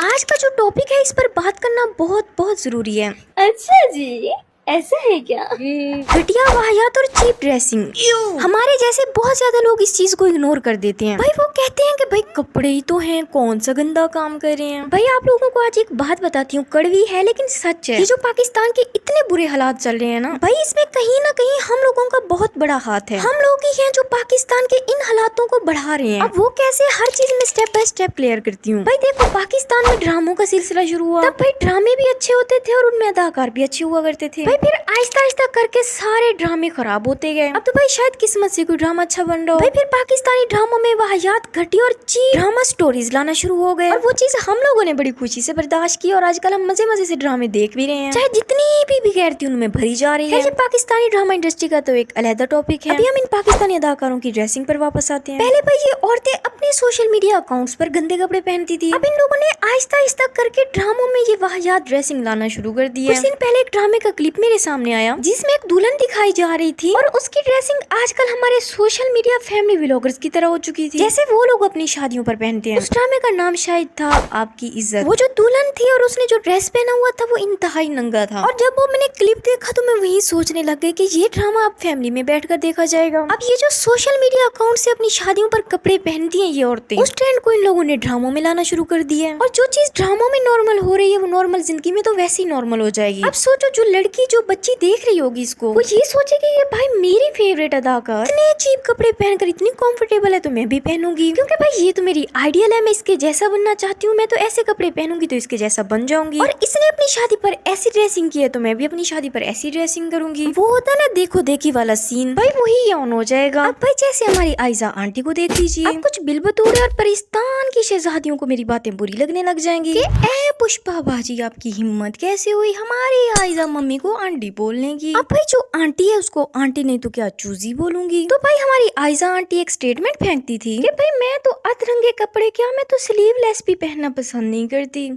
आज का जो टॉपिक है इस पर बात करना बहुत बहुत जरूरी है। अच्छा जी, ऐसा है क्या? घटिया वाहियात और चीप ड्रेसिंग। हमारे जैसे बहुत ज्यादा लोग इस चीज को इग्नोर कर देते हैं। भाई वो कहते हैं कि भाई कपड़े ही तो हैं, कौन सा गंदा काम कर रहे हैं। भाई आप लोगों को आज एक बात बताती हूँ, कड़वी है लेकिन सच है। ये जो पाकिस्तान के इतने बुरे हालात चल रहे हैं ना भाई, इसमें कहीं ना कहीं हम लोगों का बहुत बड़ा हाथ है। हम लोग ही हैं जो पाकिस्तान के इन हालातों को बढ़ा रहे हैं। अब वो कैसे, हर चीज में स्टेप बाय स्टेप क्लियर करती हूँ। भाई देखो, पाकिस्तान में ड्रामों का सिलसिला शुरू हुआ, तब भाई ड्रामे भी अच्छे होते थे और उनमें अदाकार भी अच्छे हुआ करते थे। भाई फिर आहिस्ता आहिस्ता करके सारे ड्रामे खराब होते गए। अब तो भाई शायद किस्मत से कोई ड्रामा अच्छा बन रहा हो। भाई फिर पाकिस्तानी ड्रामों में वाहियात, घटिया और चीप ड्रामा स्टोरीज लाना शुरू हो गए और वो चीज हम लोगों ने बड़ी खुशी से बर्दाश्त की और आजकल हम मजे मजे से ड्रामे देख भी रहे हैं, चाहे जितनी भी बेगैरती उनमें भरी जा रही है। पाकिस्तानी ड्रामा इंडस्ट्री का तो एक अलग टॉपिक है। अभी हम इन पाकिस्तानी अदाकारों की ड्रेसिंग पर वापस आते हैं। पहले भाई ये औरतें अपने सोशल मीडिया अकाउंट्स पर गंदे कपड़े पहनती थी। अब इन लोगों ने आहिस्ता आहिस्ता करके ड्रामों में ये वाहियात ड्रेसिंग लाना शुरू कर दिया। कुछ दिन पहले एक ड्रामे का क्लिप मेरे सामने आया जिसमें एक दुल्हन दिखाई जा रही थी और उसकी ड्रेसिंग आजकल हमारे सोशल मीडिया फैमिली व्लॉगर्स की तरह हो चुकी थी, जैसे वो लोग अपनी शादियों पर पहनते हैं। उस ड्रामे का नाम शायद था आपकी इज्जत। वो जो दुल्हन थी और उसने जो ड्रेस पहना हुआ था वो इंतहाई नंगा था। और जब वो मैंने क्लिप देखा तो मैं वही सोचने लग गई कि ये ड्रामा अब फैमिली में बैठकर देखा जाएगा। अब ये जो सोशल मीडिया अकाउंट से अपनी शादियों पर कपड़े पहनती हैं ये औरतें, उस ट्रेंड को इन लोगों ने ड्रामों में लाना शुरू कर दिया है। और जो चीज ड्रामों में नॉर्मल हो रही है वो नॉर्मल जिंदगी में तो वैसे ही नॉर्मल हो जाएगी। अब सोचो, जो लड़की, जो बच्ची देख रही होगी इसको, वो ये सोचेगी ये भाई मेरी फेवरेट अदाकार इतने चीप कपड़े पहनकर इतनी कंफर्टेबल है तो मैं भी पहनूंगी, क्योंकि भाई ये तो मेरी आइडियल है, मैं इसके जैसा बनना चाहती हूँ, मैं तो ऐसे कपड़े पहनूंगी तो इसके जैसा बन जाऊंगी। और इसने अपनी शादी पर ऐसी ड्रेसिंग की है तो मैं भी अपनी शादी पर ऐसी ड्रेसिंग करूंगी। वो होता ना देखो देखी वाला सीन, भाई वही ऑन हो जाएगा। अब भाई जैसे हमारी आयजा आंटी को देख लीजिए, अब कुछ बिलबतूरे और परिस्तान की शहजादियों को मेरी बातें बुरी लगने लग जाएंगी कि ए पुष्पा बाजी आपकी हिम्मत कैसे हुई हमारी आयजा मम्मी को आंटी बोलने की। अब भाई जो आंटी है उसको आंटी नहीं तो क्या चूजी बोलूंगी। तो भाई हमारी आयजा आंटी एक स्टेटमेंट फेंकती थी कि भाई मैं तो अधरंगे कपड़े क्या, मैं तो स्लीवलेस भी पहनना पसंद नहीं करती,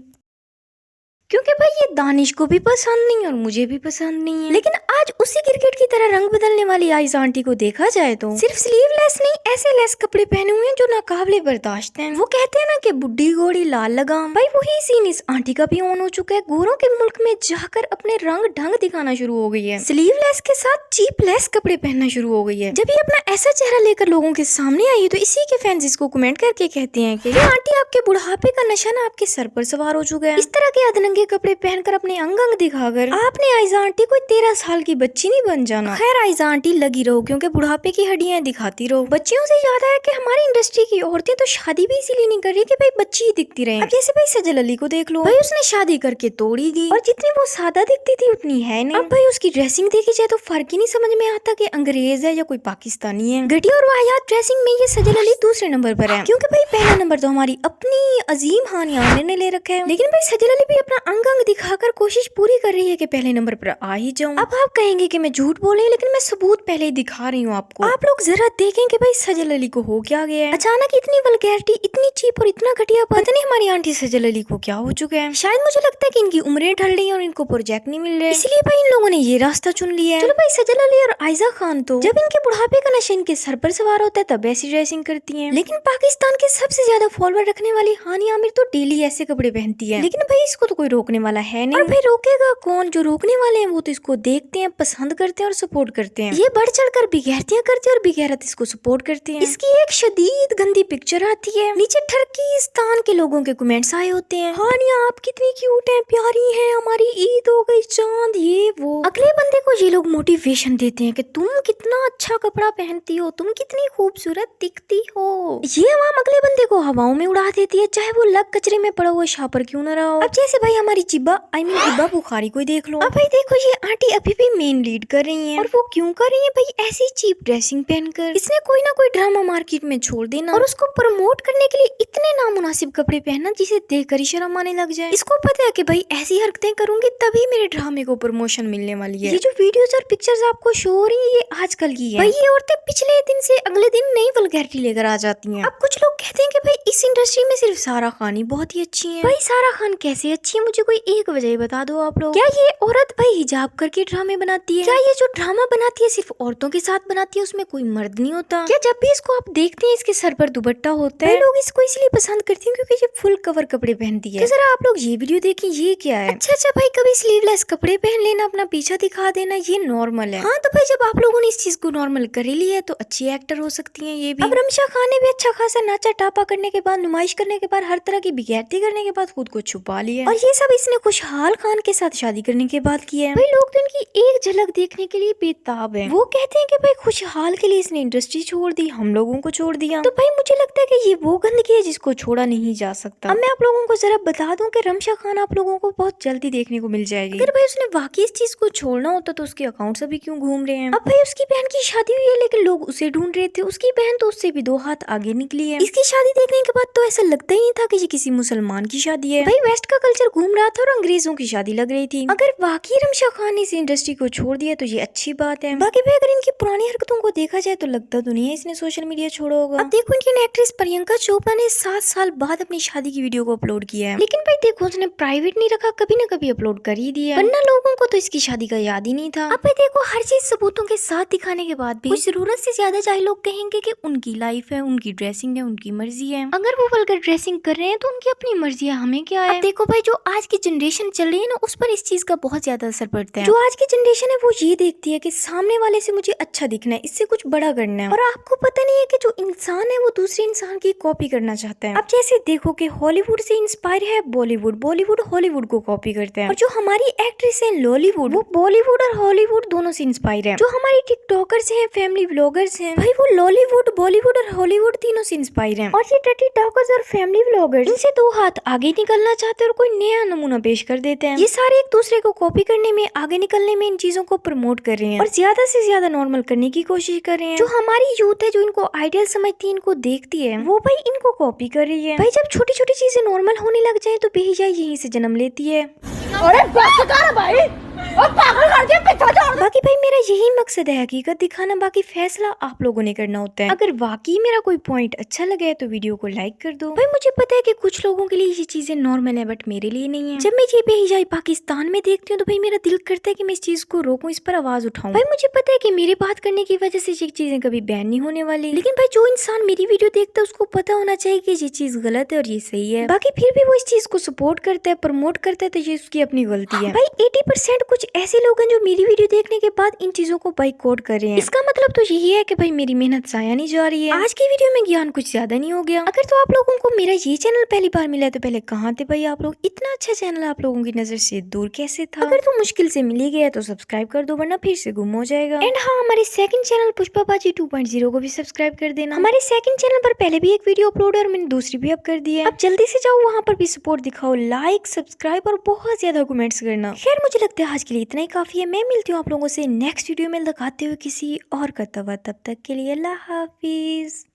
क्योंकि भाई ये दानिश को भी पसंद नहीं और मुझे भी पसंद नहीं है। लेकिन आज उसी क्रिकेट की तरह रंग बदलने वाली आयजा आंटी को देखा जाए तो सिर्फ स्लीवलेस नहीं, ऐसे लेस कपड़े पहने हुए हैं जो नाकाबिले बर्दाश्त हैं। वो कहते हैं ना कि बुढ़ी घोड़ी लाल लगाम, भाई वही सीन इस आंटी का भी ऑन हो चुका है। गोरों के मुल्क में जाकर अपने रंग ढंग दिखाना शुरू हो गई है, स्लीवलेस के साथ चीपलेस कपड़े पहनना शुरू हो गई है। जब ये अपना ऐसा चेहरा लेकर लोगों के सामने आई तो इसी के फैंस इसको कमेंट करके कहते हैं कि आंटी आपके बुढ़ापे का नशा ना आपके सर पर सवार हो चुका है। इस तरह के अधनंगे कपड़े पहनकर अपने अंग अंग दिखाकर आपने आयजा आंटी कोई 13 साल की बच्ची नहीं बन जाना। खैर आयजा आंटी लगी रहो, क्योंकि बुढ़ापे की हड्डियां दिखाती रहो। बच्चियों से ज्यादा है कि हमारी इंडस्ट्री की औरतें तो शादी भी इसीलिए नहीं कर रही कि भाई बच्ची ही दिखती रहे। अब जैसे भाई सजल अली को देख लो, भाई उसने शादी करके तोड़ी दी और जितनी वो सादा दिखती थी उतनी है नहीं। अब भाई उसकी ड्रेसिंग देखी जाए तो फर्क ही नहीं समझ में आता कि अंग्रेज है या कोई पाकिस्तानी है। घटिया और वाहियात ड्रेसिंग में ये सजल अली दूसरे नंबर पर है, क्योंकि भाई पहला नंबर तो हमारी अपनी अजीम हानिया आमिर ने ले रखा है। लेकिन भाई सजल अली भी अपना अंग अंग दिखाकर कोशिश पूरी कर रही है कि पहले नंबर पर आ ही जाऊं। अब आप कहेंगे कि मैं झूठ बोल रही हूँ, लेकिन मैं सबूत पहले ही दिखा रही हूँ आपको। आप लोग जरा देखें कि भाई सजल अली को हो क्या गया है। अचानक इतनी वल्गैरिटी, इतनी चीप और इतना घटिया, पता नहीं हमारी आंटी सजल अली को क्या हो चुका है। शायद मुझे लगता है कि इनकी उम्रें ढल रही है और इनको प्रोजेक्ट नहीं मिल रहे, इसलिए भाई इन लोगों ने ये रास्ता चुन लिया है। चलो भाई सजल अली और आयजा खान तो जब इनके बुढ़ापे का नशा इनके सर पर सवार होता है तब ऐसी ड्रेसिंग करती है, लेकिन पाकिस्तान के सबसे ज्यादा फॉलोअर रखने वाली हानिया आमिर तो डेली ऐसे कपड़े पहनती है। लेकिन भाई इसको तो कोई रोकने वाला है नहीं। और भाई रोकेगा कौन? जो रोकने वाले हैं वो तो इसको देखते हैं, पसंद करते हैं और सपोर्ट करते हैं। ये बढ़ चढ़कर बेगैरतियां करते हैं और बेगैरत इसको सपोर्ट करते हैं। इसकी एक शदीद गंदी पिक्चर आती है, नीचे ठर्किस्तान के लोगों के कमेंट्स आए होते हैं, हानिया आप कितनी क्यूट हैं, प्यारी हैं, हमारी ईद हो गई, चांद, ये वो। अगले बंदे को ये लोग मोटिवेशन देते हैं कि तुम कितना अच्छा कपड़ा पहनती हो, तुम कितनी खूबसूरत दिखती हो। ये आवाम अगले बंदे को हवाओं में उड़ा देती है, चाहे वो लग कचरे में पड़ा हुआ शापर क्यों न रहा हो। अब जैसे भाई हमारी चिब्बा हिब्बा बुखारी को देख लो। अब भाई देखो ये आंटी अभी भी मेन लीड कर रही हैं, और वो क्यों कर रही है भाई ऐसी चीप ड्रेसिंग पहनकर। इसने कोई ना कोई ड्रामा मार्केट में छोड़ देना और उसको प्रमोट करने के लिए इतने नामुनासिब कपड़े पहनना जिसे देखकर ही शर्म आने लग जाए। इसको पता है कि भाई ऐसी हरकतें करूंगी तभी मेरे ड्रामे को प्रमोशन मिलने वाली है। ये जो वीडियोस और पिक्चर्स आपको शो हो रही है ये आजकल की है। भाई ये औरतें पिछले दिन से अगले दिन नई वल्गैरिटी लेकर आ जाती हैं। अब कुछ लोग कहते हैं कि भाई इस इंडस्ट्री में सिर्फ सारा खान ही बहुत ही अच्छी है। भाई सारा खान कैसे अच्छी है? मुझे कोई एक वजह बता दो आप लोग। क्या ये औरत भाई हिजाब करके ड्रामे बनाती है? क्या ये जो ड्रामा बनाती है सिर्फ औरतों के साथ बनाती है, उसमें कोई मर्द नहीं होता? क्या जब भी इसको आप देखते हैं इसके सर पर दुपट्टा होता है? लोग इसको इसलिए पसंद करते हैं क्योंकि ये फुल कवर कपड़े पहनती है। जरा आप लोग ये वीडियो देखें, ये क्या है? अच्छा भाई, कभी स्लीवलेस कपड़े पहन लेना, अपना पीछा दिखा देना, ये नॉर्मल है। हाँ तो भाई जब आप लोगों ने इस चीज को नॉर्मल कर ही लिया है तो अच्छी एक्टर हो सकती है ये भी। अब रमशा खान ने भी अच्छा खासा नाचा टापा करने के बाद, नुमाइश करने के बाद, हर तरह की बेगैरती करने के बाद खुद को छुपा लिया, और ये सब इसने खुशहाल खान के साथ शादी करने के बाद किया है। भाई लोग तो इनकी एक झलक देखने के लिए बेताब है। वो कहते हैं कि भाई खुशहाल के लिए इसने इंडस्ट्री छोड़ दी, हम लोगों को छोड़ दिया। तो भाई मुझे लगता है कि ये वो गंदगी है जिसको छोड़ा नहीं जा सकता। अब मैं आप लोगों को जरा बता दूं कि रमशा खान आप लोगों को बहुत जल्दी देखने को मिल जाएगी। अगर भाई उसने वाकई इस चीज को छोड़ना होता तो उसके अकाउंट अभी क्यों घूम रहे हैं? अब भाई उसकी बहन की शादी हुई है लेकिन लोग उसे ढूंढ रहे थे, उसकी बहन तो उससे भी 2 हाथ आगे निकली है। इसकी शादी देखने के बाद तो ऐसा लगता ही नहीं था कि ये किसी मुसलमान की शादी है। भाई वेस्ट का कल्चर घूम रहा था और अंग्रेजों की शादी लग रही थी। अगर वाकई रमशा खान ने इस इंडस्ट्री को छोड़ दिया तो ये अच्छी बात है। बाकी भाई अगर इनकी पुरानी हरकतों को देखा जाए तो लगता तो नहीं है इसने सोशल मीडिया छोड़ा होगा। अब देखो इंडियन एक्ट्रेस प्रियंका चोपड़ा ने 7 साल बाद अपनी शादी की वीडियो को अपलोड किया है, लेकिन भाई देखो उसने प्राइवेट नहीं रखा, कभी न कभी अपलोड कर ही दिया, वरना लोगों को तो इसकी शादी का याद ही नहीं था। अब भाई देखो हर चीज सबूतों के साथ दिखाने के बाद भी कुछ जरूरत से ज्यादा चाहे लोग कहेंगे कि उनकी लाइफ है, उनकी ड्रेसिंग है, उनकी मर्जी है। अगर वो वल्गर ड्रेसिंग कर रहे हैं तो उनकी अपनी मर्जी है, हमें क्या है। अब देखो भाई जो आज की जनरेशन चल रही है ना, उस पर इस चीज का बहुत ज्यादा असर पड़ता है। जो आज की जनरेशन है वो ये देखती है कि सामने वाले से मुझे अच्छा दिखना है, इससे कुछ बड़ा करना है, और आपको पता नहीं है कि जो इंसान है वो दूसरे इंसान की कॉपी करना चाहता है। अब जैसे देखो कि हॉलीवुड से इंस्पायर है बॉलीवुड, बॉलीवुड हॉलीवुड को कॉपी करता है, और जो हमारी एक्ट्रेस है लॉलीवुड, वो बॉलीवुड और हॉलीवुड दोनों से इंस्पायर है। जो हमारी टिकटॉकर्स हैं, फैमिली व्लॉगर्स हैं, भाई वो लॉलीवुड, बॉलीवुड और हॉलीवुड तीनों से इंस्पायर हैं। और ये टटी टॉकर्स और फैमिली व्लॉगर्स इनसे 2 हाथ आगे निकलना चाहते हैं और कोई नया नमूना पेश कर देते हैं। ये सारे एक दूसरे को कॉपी करने में, आगे निकलने में इन चीजों को प्रमोट कर रहे हैं और ज्यादा से ज्यादा नॉर्मल करने की कोशिश कर रहे हैं। जो हमारी यूथ है जो इनको आइडियल समझती है, इनको देखती है, वो भाई इनको कॉपी कर रही है। भाई जब छोटी छोटी चीजें नॉर्मल होने लग जाए तो बेहिजा यहीं से जन्म लेती है। अरे बस कर भाई, और पागल कर दिया पीछा छोड़। बाकी भाई मेरा यही मकसद है हकीकत दिखाना, बाकी फैसला आप लोगों ने करना होता है। अगर वाकई मेरा कोई पॉइंट अच्छा लगा है तो वीडियो को लाइक कर दो। भाई मुझे पता है कि कुछ लोगों के लिए ये चीजें नॉर्मल है बट मेरे लिए नहीं है। जब मैं ये बेहिजाई पाकिस्तान में देखती हूँ तो भाई मेरा दिल करता है कि मैं इस चीज को रोकूं, इस पर आवाज उठाऊं। भाई मुझे पता है कि मेरी बात करने की वजह से ये चीजें कभी बैन नहीं होने वाली, लेकिन भाई जो इंसान मेरी वीडियो देखता है उसको पता होना चाहिए कि ये चीज गलत है और ये सही है। बाकी फिर भी वो इस चीज को सपोर्ट करता है, प्रमोट करता है, तो ये उसकी अपनी गलती है। भाई 80% कुछ ऐसे लोग हैं जो मेरी वीडियो देखने के बाद इन चीजों को बाइकआउट कर रहे हैं। इसका मतलब तो यही है कि भाई मेरी मेहनत जाया नहीं जा रही है। आज की वीडियो में ज्ञान कुछ ज्यादा नहीं हो गया। अगर तो आप लोगों को मेरा ये चैनल पहली बार मिला है तो पहले कहाँ थे भाई आप लोग? इतना अच्छा चैनल आप लोगों की नजर से दूर कैसे था? अगर तो मुश्किल से मिल ही गया तो सब्सक्राइब कर दो, वरना फिर से गुम हो जाएगा। एंड हाँ, हमारे सेकंड चैनल पुष्पा बाजी 2.0 को भी सब्सक्राइब कर देना। हमारे सेकंड चैनल पर पहले भी एक वीडियो अपलोड है और मैंने दूसरी भी अप कर दी है। अब जल्दी से जाओ वहाँ पर भी सपोर्ट दिखाओ, लाइक, सब्सक्राइब और बहुत ज्यादा कमेंट्स करना। खैर मुझे लगता है आज के लिए इतना ही काफी है। मैं मिलती हूँ आप लोगों से नेक्स्ट वीडियो में दिखाते हुए किसी और का तब तक के लिए अल्लाह हाफिज।